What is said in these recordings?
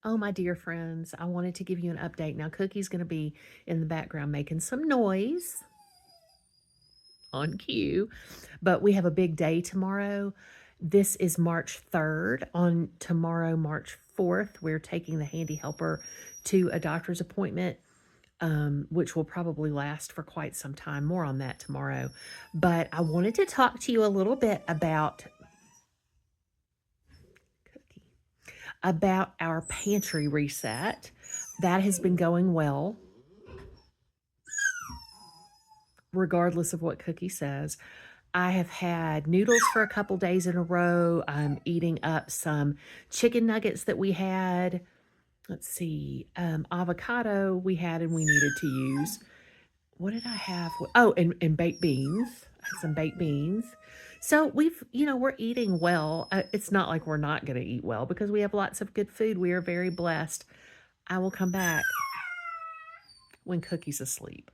Oh, my dear friends, I wanted to give you an update. Now, Cookie's going to be in the background making some noise on cue, but we have a big day tomorrow. This is March 3rd. On tomorrow, March 4th, we're taking the handy helper to a doctor's appointment, which will probably last for quite some time. More on that tomorrow. But I wanted to talk to you a little bit about Cookie, about our pantry reset. That has been going well, regardless of what Cookie says. I have had noodles for a couple days in a row. I'm eating up some chicken nuggets that we had. Let's see, avocado we had and we needed to use. What did I have? Oh, and baked beans. I had some baked beans. So we're eating well. It's not like we're not going to eat well because we have lots of good food. We are very blessed. I will come back when Cookie's asleep.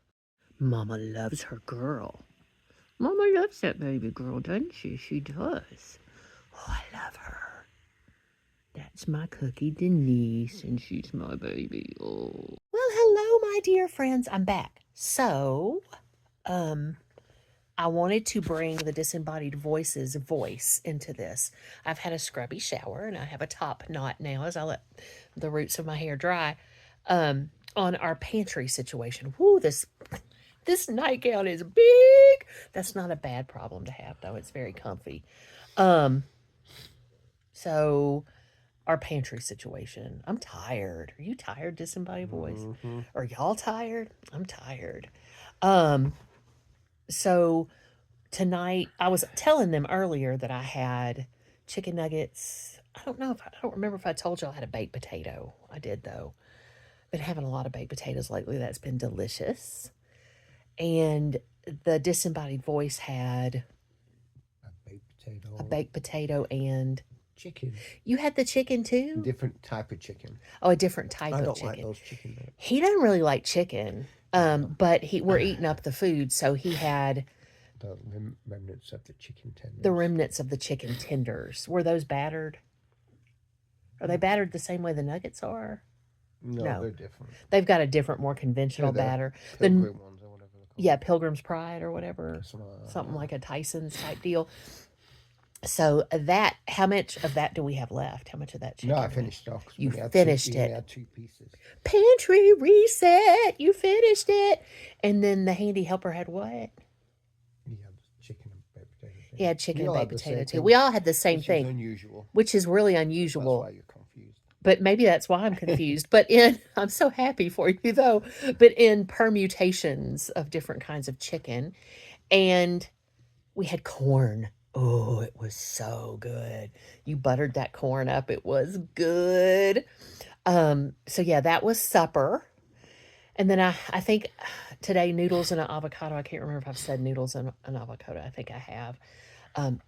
Mama loves her girl. Mama loves that baby girl, doesn't she? She does. Oh, I love her. That's my Cookie Denise, and she's my baby. Oh. Well, hello, my dear friends. I'm back. So, I wanted to bring the disembodied voices voice into this. I've had a scrubby shower, and I have a top knot now as I let the roots of my hair dry. On our pantry situation. Whoo, this nightgown is big. That's not a bad problem to have, though. It's very comfy. Um, so our pantry situation. I'm tired. Are you tired, disembodied voice? Are y'all tired? I'm tired. Um, so tonight I was telling them earlier that I had chicken nuggets. I don't remember if I told y'all I had a baked potato. I did though. Been having a lot of baked potatoes lately. That's been delicious. And the disembodied voice had a baked potato and chicken. you had the chicken too? Different type of chicken. Oh, a different type I of don't chicken. like those chicken nuggets. He doesn't really like chicken. But we're eating up the food, so he had The remnants of the chicken tenders. the remnants of the chicken tenders. Were those battered? Are they battered the same way the nuggets are? No, they're different. They've got a different, more conventional batter. Pilgrim ones or whatever they're called. Yeah, Pilgrim's Pride or whatever. Something like a Tyson's type deal. So how much of that do we have left? How much of that chicken? No, I finished it off. You finished it. We had 2 pieces. Pantry reset. You finished it. And then the handy helper had what? He had chicken and baked potato. He had chicken and baked potato too. Thing, we all had the same thing. Which is unusual. Which is really unusual. That's why you're confused. But maybe that's why I'm confused. I'm so happy for you though, but in permutations of different kinds of chicken. And we had corn. Oh, it was so good. You buttered that corn up. It was good. So yeah, that was supper. And then I think today noodles and an avocado. I can't remember if I've said noodles and an avocado. I think I have.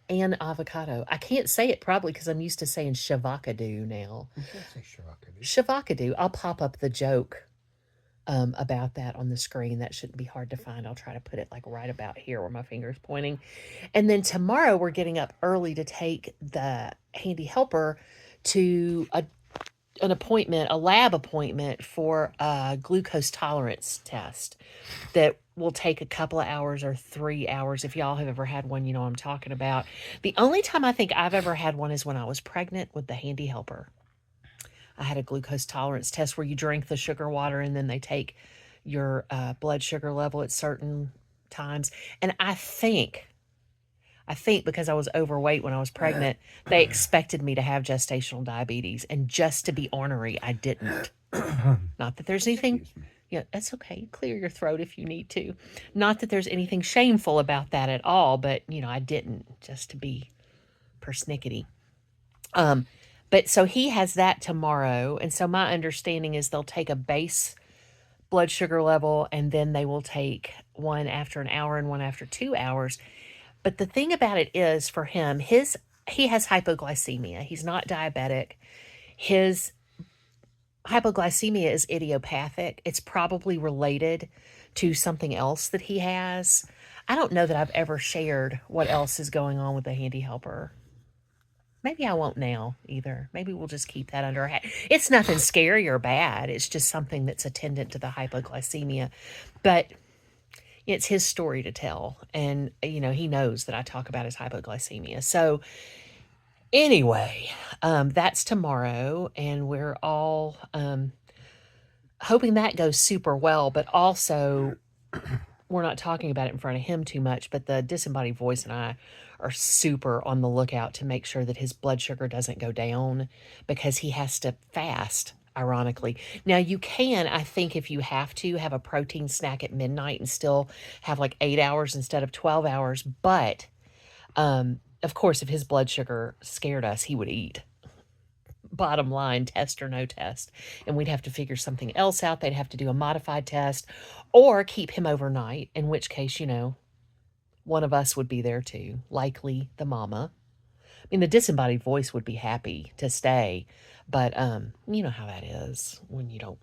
And avocado. I can't say it probably because I'm used to saying shavakadu now. You can't say shavakadu. Shavakadu. I'll pop up the joke about that on the screen. That shouldn't be hard to find. I'll try to put it like right about here where my finger's pointing. And then tomorrow we're getting up early to take the handy helper to an appointment, a lab appointment for a glucose tolerance test that will take a couple of hours or 3 hours. If y'all have ever had one, you know what I'm talking about. The only time I think I've ever had one is when I was pregnant with the handy helper. I had a glucose tolerance test where you drink the sugar water and then they take your blood sugar level at certain times. And I think because I was overweight when I was pregnant, they expected me to have gestational diabetes. And just to be ornery, I didn't. Not that there's anything. Yeah, that's okay. Clear your throat if you need to. Not that there's anything shameful about that at all, but, I didn't, just to be persnickety. But so he has that tomorrow. And so my understanding is they'll take a base blood sugar level and then they will take one after an hour and one after 2 hours. But the thing about it is for him, he has hypoglycemia. He's not diabetic. His hypoglycemia is idiopathic. It's probably related to something else that he has. I don't know that I've ever shared what else is going on with the handy helper. Maybe I won't now either. Maybe we'll just keep that under our hat. It's nothing scary or bad. It's just something that's attendant to the hypoglycemia. But it's his story to tell. And, he knows that I talk about his hypoglycemia. So, anyway, that's tomorrow. And we're all hoping that goes super well. But also, we're not talking about it in front of him too much, but the disembodied voice and I are super on the lookout to make sure that his blood sugar doesn't go down because he has to fast, ironically. Now, you can, I think, if you have a protein snack at midnight and still have like 8 hours instead of 12 hours. But, of course, if his blood sugar scared us, he would eat. Bottom line, test or no test. And we'd have to figure something else out. They'd have to do a modified test or keep him overnight, in which case, one of us would be there too, likely the mama. I mean, the disembodied voice would be happy to stay, but you know how that is when you don't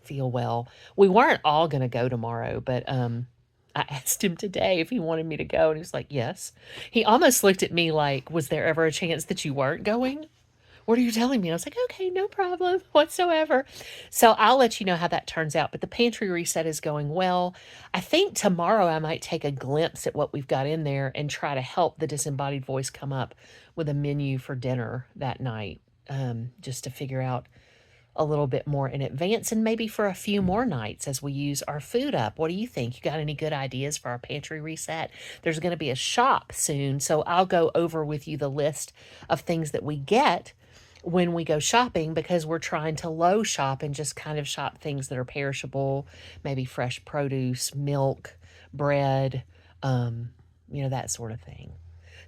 feel well. We weren't all going to go tomorrow, but I asked him today if he wanted me to go, and he was like, yes. He almost looked at me like, was there ever a chance that you weren't going? What are you telling me? I was like, okay, no problem whatsoever. So I'll let you know how that turns out. But the pantry reset is going well. I think tomorrow I might take a glimpse at what we've got in there and try to help the disembodied voice come up with a menu for dinner that night, just to figure out a little bit more in advance and maybe for a few more nights as we use our food up. What do you think? You got any good ideas for our pantry reset? There's going to be a shop soon, so I'll go over with you the list of things that we get when we go shopping because we're trying to low shop and just kind of shop things that are perishable, maybe fresh produce, milk, bread, that sort of thing.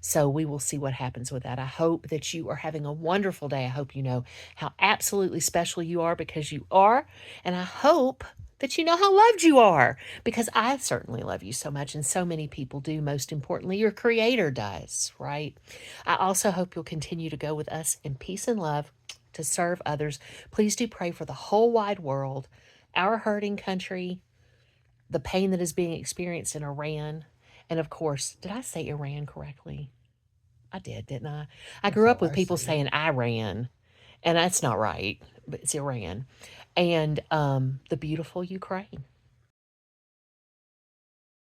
So we will see what happens with that. I hope that you are having a wonderful day. I hope you know how absolutely special you are because you are. And I hope that you know how loved you are because I certainly love you so much and so many people do. Most importantly, your creator does, right? I also hope you'll continue to go with us in peace and love to serve others. Please do pray for the whole wide world, our hurting country, the pain that is being experienced in Iran. And of course, did I say Iran correctly? I did, didn't I? I That's grew how up with I people say it. saying Iran, and that's not right, but it's Iran. And the beautiful Ukraine.